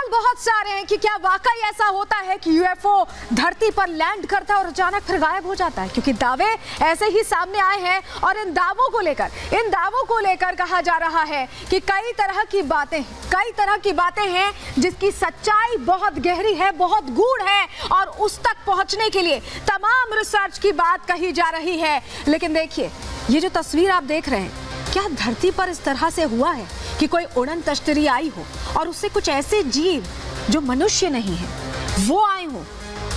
सवाल बहुत सारे हैं कि क्या वाकई ऐसा होता है कि यूएफओ धरती पर लैंड करता है और अचानक फिर गायब हो जाता है, क्योंकि दावे ऐसे ही सामने आए हैं और इन दावों को लेकर कहा जा रहा है कि कई तरह की बातें हैं जिसकी सच्चाई बहुत गहरी है, बहुत गूढ़ है और उस तक पहुंचने के लिए तमाम रिसर्च की बात कही जा रही है। लेकिन देखिए, ये जो तस्वीर आप देख रहे हैं, क्या धरती पर इस तरह से हुआ है कि कोई उड़न तश्तरी आई हो और उससे कुछ ऐसे जीव जो मनुष्य नहीं है वो आए हों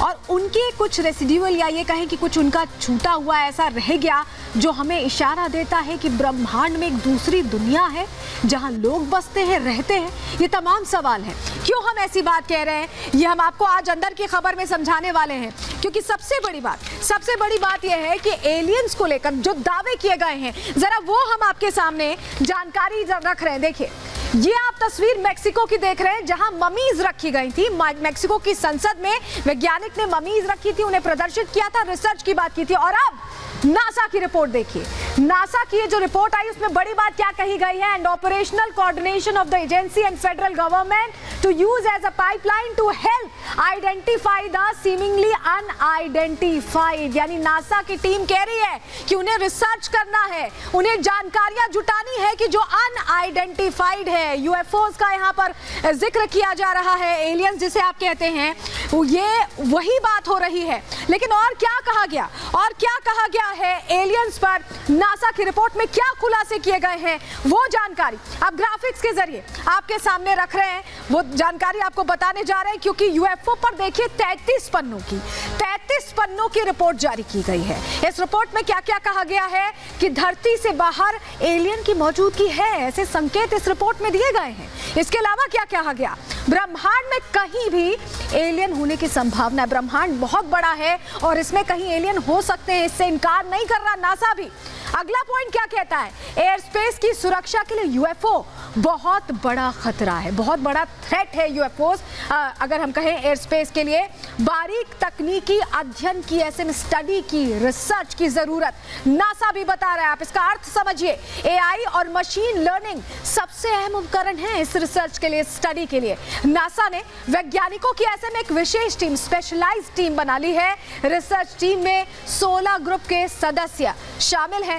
और उनके कुछ रेसिड्यूअल या ये कहें कि कुछ उनका छूटा हुआ ऐसा रह गया जो हमें इशारा देता है कि ब्रह्मांड में एक दूसरी दुनिया है जहां लोग बसते हैं, रहते हैं? ये तमाम सवाल हैं। क्यों हम ऐसी बात कह रहे हैं, ये हम आपको आज अंदर की खबर में समझाने वाले हैं, क्योंकि सबसे बड़ी बात यह है कि एलियंस को लेकर जो दावे किए गए हैं, जरा वो हम आपके सामने जानकारी रख रहे हैं। देखिए, ये आप तस्वीर मेक्सिको की देख रहे हैं जहां ममीज रखी गई थी। मेक्सिको की संसद में वैज्ञानिक ने ममीज रखी थी, उन्हें प्रदर्शित किया था, रिसर्च की बात की थी। और अब नासा की रिपोर्ट देखिए, नासा की जो रिपोर्ट आई उसमें बड़ी बात क्या कही गई है। And operational coordination of the agency and federal government to use as a pipeline to help identify the seemingly unidentified. यानी नासा की टीम कह रही है कि उन्हें रिसर्च करना है, उन्हें जानकारियां जुटानी है कि जो अनआइडेंटिफाइड है, यूएफओस का यहाँ पर जिक्र किया जा रहा है, एलियंस जिसे आप कहते हैं, ये वही बात हो रही है। लेकिन और क्या कहा गया है एलियंस पर, नासा की रिपोर्ट में क्या खुलासे किए गए हैं, वो जानकारी अब ग्राफिक्स के जरिए आपके सामने रख रहे हैं। वो जानकारी आपको बताने जा रहे हैं, क्योंकि यूएफओ पर देखिए 33 पन्नों की रिपोर्ट जारी की गई है। इस रिपोर्ट में क्या क्या कहा गया है कि धरती से बाहर एलियन की मौजूदगी है, ऐसे संकेत इस रिपोर्ट में दिए गए हैं। इसके अलावा क्या कहा गया, ब्रह्मांड में कहीं भी एलियन होने की संभावना है। ब्रह्मांड बहुत बड़ा है और इसमें कहीं एलियन हो सकते हैं, इससे इनकार नहीं कर रहा नासा भी। अगला पॉइंट क्या कहता है, एयर स्पेस की सुरक्षा के लिए यूएफओ बहुत बड़ा खतरा है, बहुत बड़ा थ्रेट है यूएफओस। अगर हम कहें एयर स्पेस के लिए बारीक तकनीकी अध्ययन की, ऐसे में स्टडी की, रिसर्च की जरूरत नासा भी बता रहा है। आप इसका अर्थ समझिए, एआई और मशीन लर्निंग सबसे अहम उपकरण है इस रिसर्च के लिए, स्टडी के लिए। नासा ने वैज्ञानिकों की ऐसे में एक विशेष टीम, स्पेशलाइज्ड टीम बना ली है। रिसर्च टीम में 16 ग्रुप के सदस्य शामिल हैं।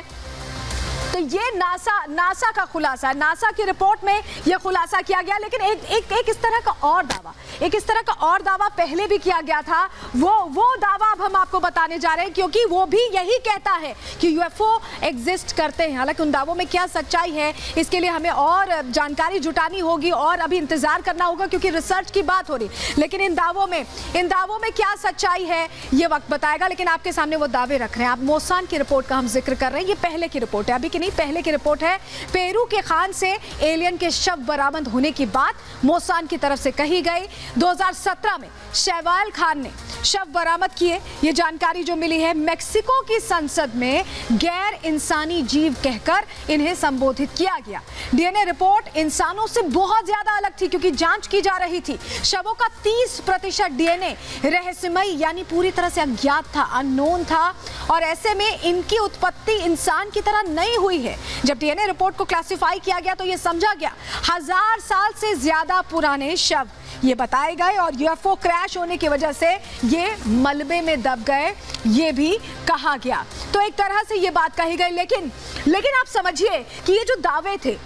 तो ये नासा का खुलासा है, नासा की रिपोर्ट में यह खुलासा किया गया। लेकिन एक इस तरह का और दावा पहले भी किया गया था। वो दावा अब हम आपको बताने जा रहे हैं, क्योंकि वो भी यही कहता है कि यूएफओ एग्जिस्ट करते हैं। हालांकि उन दावों में क्या सच्चाई है, इसके लिए हमें और जानकारी जुटानी होगी और अभी इंतजार करना होगा, क्योंकि रिसर्च की बात हो रही। लेकिन इन दावों में क्या सच्चाई है ये वक्त बताएगा। लेकिन आपके सामने वो दावे रख रहे हैं। आप मोसान की रिपोर्ट का हम जिक्र कर रहे हैं, ये पहले की रिपोर्ट है, अभी की नहीं, पहले की रिपोर्ट है। पेरू के खान से एलियन के शव बरामद होने की बात मोसान की तरफ से कही गई। 2017 में शैवाल खान ने शव बरामद किए, ये जानकारी जो मिली है। मेक्सिको की संसद में गैर इंसानी जीव कहकर इन्हें संबोधित किया गया। डीएनए रिपोर्ट इंसानों से बहुत ज्यादा अलग थी, क्योंकि जांच की जा रही थी। शवों का 30% डीएनए रहस्यमयी, यानी पूरी तरह से अज्ञात था, अननोन था, और ऐसे में इनकी उत्पत्ति इंसान की तरह नहीं हुई है। जब डीएनए रिपोर्ट को क्लासिफाई किया गया तो यह समझा गया 1000 साल से ज्यादा पुराने शव ये बताए गए, और यूएफओ क्रैश होने की वजह से ये मलबे में दब गए, ये भी कहा गया। तो एक तरह से ये बात कही गई। लेकिन आप समझिए कि ये जो दावे थे,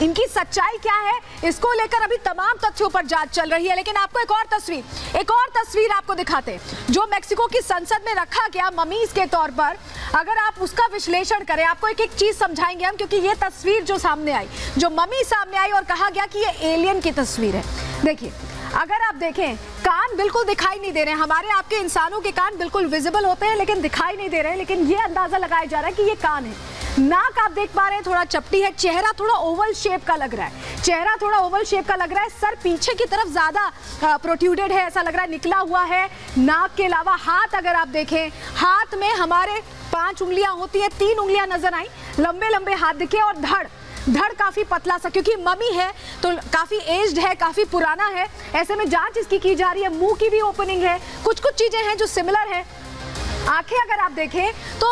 इनकी सच्चाई क्या है, इसको लेकर अभी तमाम तथ्यों पर जांच चल रही है। लेकिन आपको एक और तस्वीर आपको दिखाते हैं, जो मेक्सिको की संसद में रखा गया ममीज के तौर पर। अगर आप उसका विश्लेषण करें, आपको एक चीज समझाएंगे हम, क्योंकि ये तस्वीर जो सामने आई, जो ममी सामने आई और कहा गया कि ये एलियन की तस्वीर है। देखिए, अगर आप देखें, कान बिल्कुल दिखाई नहीं दे रहे हैं। हमारे आपके इंसानों के कान बिल्कुल विजिबल होते हैं, लेकिन दिखाई नहीं दे रहे हैं। लेकिन ये अंदाजा लगाया जा रहा है कि ये कान है। नाक आप देख पा रहे हैं थोड़ा चपटी है, चेहरा थोड़ा ओवल शेप का लग रहा है, सर पीछे की तरफ ज्यादा प्रोट्रूडेड है, ऐसा लग रहा है, निकला हुआ है। नाक के अलावा हाथ अगर आप देखें, हाथ में हमारे 5 उंगलियां होती है, 3 उंगलियां नजर आई, लंबे हाथ दिखे। और धड़ काफी पतला सा, क्योंकि ममी है तो काफी एज्ड है, काफी पुराना है। ऐसे में जांच इसकी की जा रही है। मुंह की भी ओपनिंग है, कुछ चीजें हैं जो सिमिलर है। आंखें अगर आप देखें तो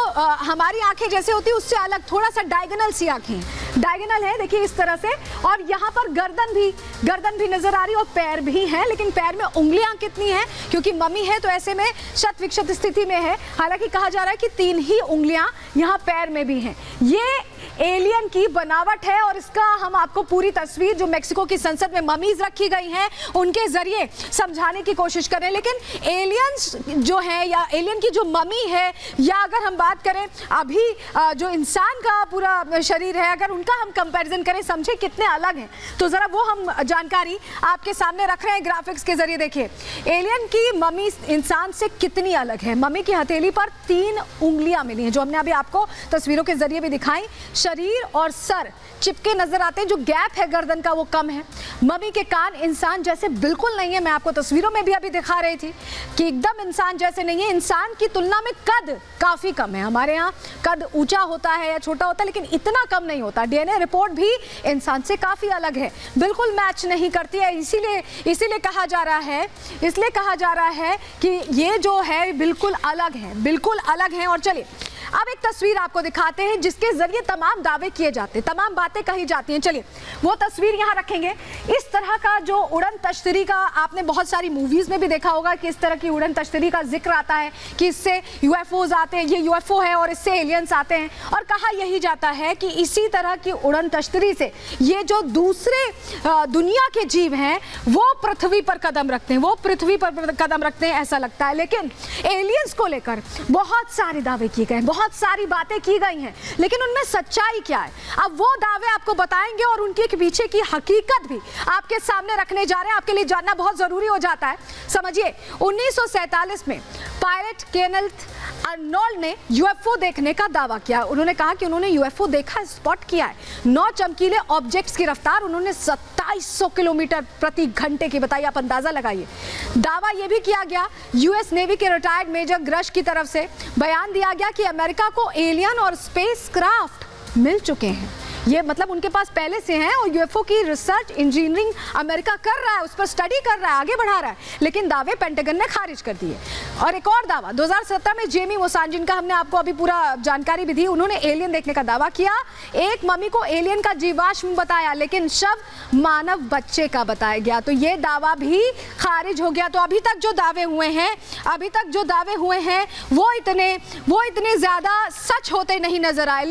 हमारी आंखें जैसे होती है उससे अलग थोड़ा सा डायगोनल सी आंखें, डायगोनल है देखिए इस तरह से, और यहाँ पर गर्दन भी नजर आ रही है और पैर भी हैं, लेकिन पैर में उंगलियां कितनी हैं, क्योंकि मम्मी है तो ऐसे में शत विक्षत स्थिति में है। हालांकि कहा जा रहा है कि 3 ही उंगलियां यहाँ पैर में भी हैं। ये एलियन की बनावट है और इसका हम आपको पूरी तस्वीर जो मेक्सिको की संसद में ममीज रखी गई हैं उनके जरिए समझाने की कोशिश करें। लेकिन एलियंस जो है या एलियन की जो ममी है, या अगर हम बात करें अभी जो इंसान का पूरा शरीर है, अगर उनका हम कंपैरिजन करें, समझे कितने अलग हैं, तो जरा वो हम जानकारी आपके सामने रख रहे हैं ग्राफिक्स के जरिए। देखिए एलियन की ममी इंसान से कितनी अलग है। ममी की हथेली पर 3 उंगलियां मिली हैं जो हमने अभी आपको तस्वीरों के जरिए भी दिखाई। शरीर और सर चिपके नजर आते हैं, जो गैप है गर्दन का वो कम है। मम्मी के कान इंसान जैसे बिल्कुल नहीं है, मैं आपको तस्वीरों में भी अभी दिखा रही थी कि एकदम इंसान जैसे नहीं है। इंसान की तुलना में कद काफी कम है। हमारे यहाँ कद ऊंचा होता है या छोटा होता है, लेकिन इतना कम नहीं होता। डीएनए रिपोर्ट भी इंसान से काफी अलग है, बिल्कुल मैच नहीं करती है। इसीलिए कहा जा रहा है कि ये जो है बिल्कुल अलग है। और चलिए अब एक तस्वीर आपको दिखाते हैं जिसके जरिए तमाम दावे किए जाते हैं, तमाम बातें कही जाती हैं। चलिए वो तस्वीर यहाँ रखेंगे। इस तरह का जो उड़न तश्तरी का आपने बहुत सारी मूवीज में भी देखा होगा कि इस तरह की उड़न तश्तरी का जिक्र आता है कि इससे यूएफओज आते हैं, ये यूएफओ है और इससे एलियंस आते हैं। और कहा यही जाता है कि इसी तरह की उड़न तश्तरी से ये जो दूसरे दुनिया के जीव हैं वो पृथ्वी पर कदम रखते हैं, ऐसा लगता है। लेकिन एलियंस को लेकर बहुत सारे दावे किए गए, बहुत सारी बातें की गई हैं, लेकिन उनमें सच्चाई क्या है, अब वो दावे आपको बताएंगे और उनके पीछे की हकीकत भी आपके सामने रखने जा रहे हैं। आपके लिए जानना बहुत जरूरी हो जाता है। समझिए 1947 में पायलट केनेथ अर्नोल्ड ने यूएफओ देखने का दावा किया। उन्होंने कहा कि उन्होंने यूएफओ देखा, स्पॉट किया है। 9 चमकीले ऑब्जेक्ट्स की रफ्तार उन्होंने 2700 किलोमीटर प्रति घंटे की बताई, आप अंदाजा लगाइए। दावा यह भी किया गया यूएस नेवी के रिटायर्ड मेजर ग्रश की तरफ से, बयान दिया गया कि अमेरिका को एलियन और स्पेस क्राफ्ट मिल चुके हैं। ये मतलब उनके पास पहले से हैं और यूएफओ की रिसर्च इंजीनियरिंग अमेरिका कर रहा है, उस पर स्टडी कर रहा है, आगे बढ़ा रहा है, लेकिन दावे पेंटागन ने खारिज कर दिए। और एक और दावा 2017 में जेमी मोसान, जिनका हमने आपको अभी पूरा जानकारी भी दी, उन्होंने एलियन देखने का दावा किया। एक मम्मी को एलियन का जीवाश्म बताया, लेकिन शव मानव बच्चे का बताया गया, तो ये दावा भी खारिज हो गया। तो अभी तक जो दावे हुए हैं वो इतने ज्यादा सच होते नहीं नजर आए।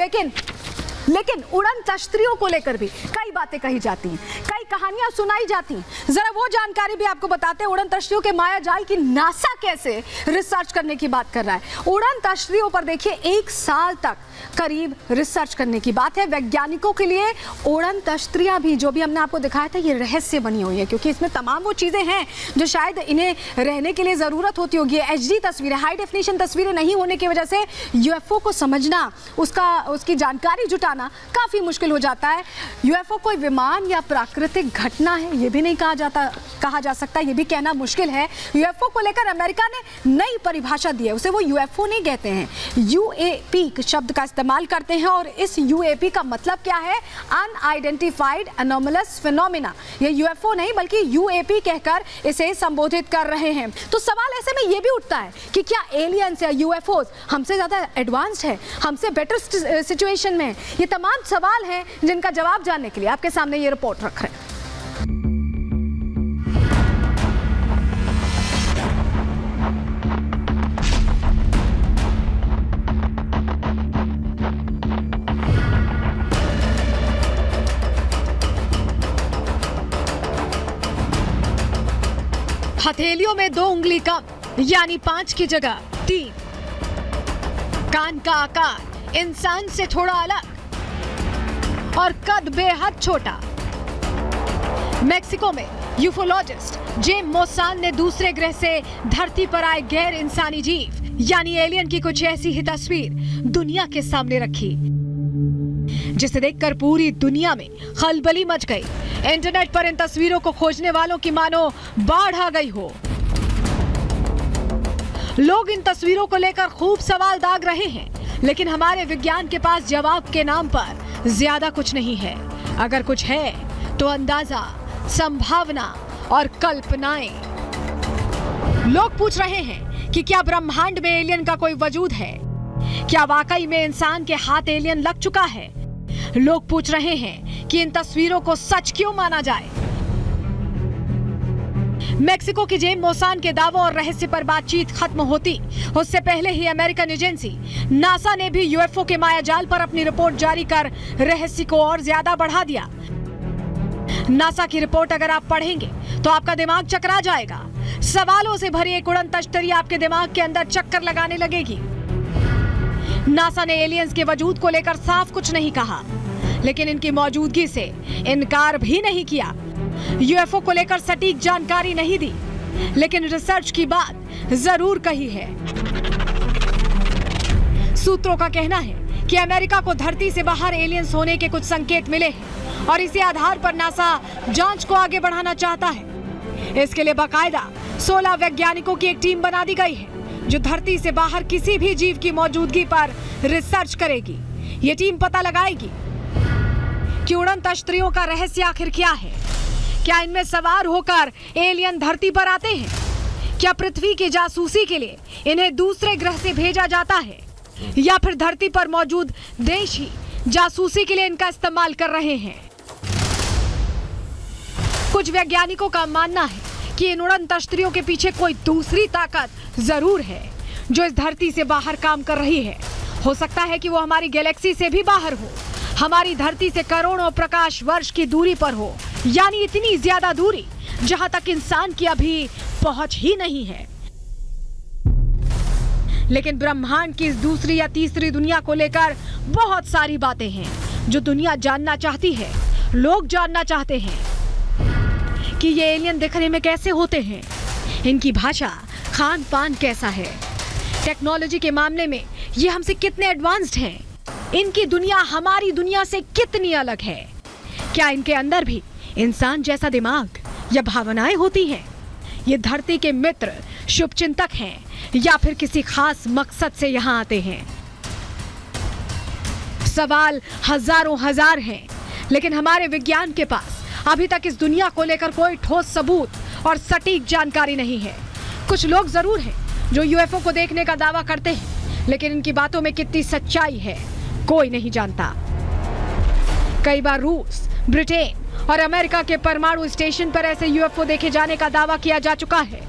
लेकिन उड़न तश्तरियों को लेकर भी कई बातें कही जाती हैं, कई कहानियां सुनाई जाती हैं। जरा वो जानकारी भी आपको बताते हैं उड़न तश्तरियों के माया जाल की नासा कैसे रिसर्च करने की बात कर रहा है। उड़न तश्तरियों पर देखिए 1 साल तक करीब रिसर्च करने की बात है। वैज्ञानिकों के लिए उड़न तश्तरियां भी, जो भी हमने आपको दिखाया था, ये रहस्य बनी हुई है, क्योंकि इसमें तमाम वो चीजें हैं जो शायद इन्हें रहने के लिए जरूरत होती होगी। एचडी तस्वीरें, हाई डेफिनेशन तस्वीरें नहीं होने की वजह से यूएफओ को समझना, उसकी जानकारी जुटाना काफी मुश्किल हो जाता है। यूएफओ कोई विमान या प्राकृतिक घटना है ये भी नहीं कहा जा सकता, ये भी कहना मुश्किल है। यूएफओ को लेकर अमेरिका ने नई परिभाषा दी है, उसे वो यूएफओ नहीं कहते हैं, यूएपी शब्द का इस्तेमाल करते हैं। और इस यूएपी का मतलब क्या है? Unidentified anomalous phenomena. ये यूएफओ नहीं बल्कि यूएपी कहकर इसे संबोधित कर रहे हैं। तो सवाल ऐसे में ये भी उठता है कि क्या एलियंस या यूएफओज हमसे ज्यादा एडवांस्ड है, हमसे बेटर सिचुएशन में है? ये तमाम सवाल हैं जिनका जवाब जानने के लिए आपके सामने ये रिपोर्ट रख रहे हैं। हथेलियों में 2 उंगली कम, यानी 5 की जगह 3। कान का आकार इंसान से थोड़ा अलग और कद बेहद छोटा। मेक्सिको में यूफोलॉजिस्ट जेम मोसान ने दूसरे ग्रह से धरती पर आए गैर इंसानी जीव यानी एलियन की कुछ ऐसी ही तस्वीर दुनिया के सामने रखी, जिसे देखकर पूरी दुनिया में खलबली मच गई। इंटरनेट पर इन तस्वीरों को खोजने वालों की मानो बाढ़ आ गई हो। लोग इन तस्वीरों को लेकर खूब सवाल दाग रहे हैं, लेकिन हमारे विज्ञान के पास जवाब के नाम पर ज्यादा कुछ नहीं है। अगर कुछ है तो अंदाजा, संभावना और कल्पनाएं। लोग पूछ रहे हैं कि क्या ब्रह्मांड में एलियन का कोई वजूद है? क्या वाकई में इंसान के हाथ एलियन लग चुका है? लोग पूछ रहे हैं कि इन तस्वीरों को सच क्यों माना जाए। मेक्सिको की जेम मोसान के दावों और रहस्य पर बातचीत खत्म होती उससे पहले ही अमेरिकन एजेंसी नासा ने भी यूएफओ के मायाजाल पर अपनी रिपोर्ट जारी कर रहस्य को और ज्यादा बढ़ा दिया। नासा की रिपोर्ट अगर आप पढ़ेंगे तो आपका दिमाग चकरा जाएगा। सवालों से भरी एक उड़न तश्तरी आपके दिमाग के अंदर चक्कर लगाने लगेगी। नासा ने एलियंस के वजूद को लेकर साफ कुछ नहीं कहा, लेकिन इनकी मौजूदगी से इनकार भी नहीं किया। यूएफओ को लेकर सटीक जानकारी नहीं दी, लेकिन रिसर्च की बात जरूर कही है। सूत्रों का कहना है कि अमेरिका को धरती से बाहर एलियंस होने के कुछ संकेत मिले हैं और इसी आधार पर नासा जांच को आगे बढ़ाना चाहता है। इसके लिए बाकायदा 16 वैज्ञानिकों की एक टीम बना दी गई है जो धरती से बाहर किसी भी जीव की मौजूदगी पर रिसर्च करेगी। ये टीम पता लगाएगी कि उड़न तश्तरियों का रहस्य आखिर क्या है। क्या इनमें सवार होकर एलियन धरती पर आते हैं? क्या पृथ्वी की जासूसी के लिए इन्हें दूसरे ग्रह से भेजा जाता है, या फिर धरती पर मौजूद देश ही जासूसी के लिए इनका इस्तेमाल कर रहे हैं? कुछ वैज्ञानिकों का मानना है कि इन उड़न तश्तरियों के पीछे कोई दूसरी ताकत जरूर है जो इस धरती से बाहर काम कर रही है। हो सकता है कि वो हमारी गैलेक्सी से भी बाहर हो, हमारी धरती से करोड़ों प्रकाश वर्ष की दूरी पर हो, यानी इतनी ज्यादा दूरी जहां तक इंसान की अभी पहुंच ही नहीं है। लेकिन ब्रह्मांड की इस दूसरी या तीसरी दुनिया को लेकर बहुत सारी बातें हैं जो दुनिया जानना चाहती है। लोग जानना चाहते हैं कि ये एलियन दिखने में कैसे होते हैं, इनकी भाषा, खान पान कैसा है, टेक्नोलॉजी के मामले में ये हमसे कितने एडवांस्ड हैं, इनकी दुनिया हमारी दुनिया से कितनी अलग है, क्या इनके अंदर भी इंसान जैसा दिमाग या भावनाएं होती हैं, ये धरती के मित्र, शुभचिंतक हैं या फिर किसी खास मकसद से यहाँ आते हैं। सवाल हजारों हजार हैं, लेकिन हमारे विज्ञान के पास अभी तक इस दुनिया को लेकर कोई ठोस सबूत और सटीक जानकारी नहीं है। कुछ लोग जरूर हैं जो यूएफओ को देखने का दावा करते हैं, लेकिन इनकी बातों में कितनी सच्चाई है कोई नहीं जानता। कई बार रूस, ब्रिटेन और अमेरिका के परमाणु स्टेशन पर ऐसे यूएफओ देखे जाने का दावा किया जा चुका है।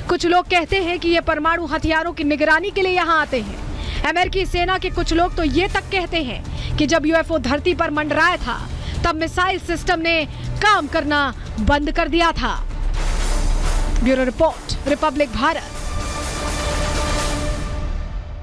कुछ लोग कहते हैं कि ये परमाणु हथियारों की निगरानी के लिए यहाँ आते हैं। अमेरिकी सेना के कुछ लोग तो ये तक कहते हैं कि जब यूएफओ धरती पर मंडराया था तब मिसाइल सिस्टम ने काम करना बंद कर दिया था। Bureau report, Republic Bharat.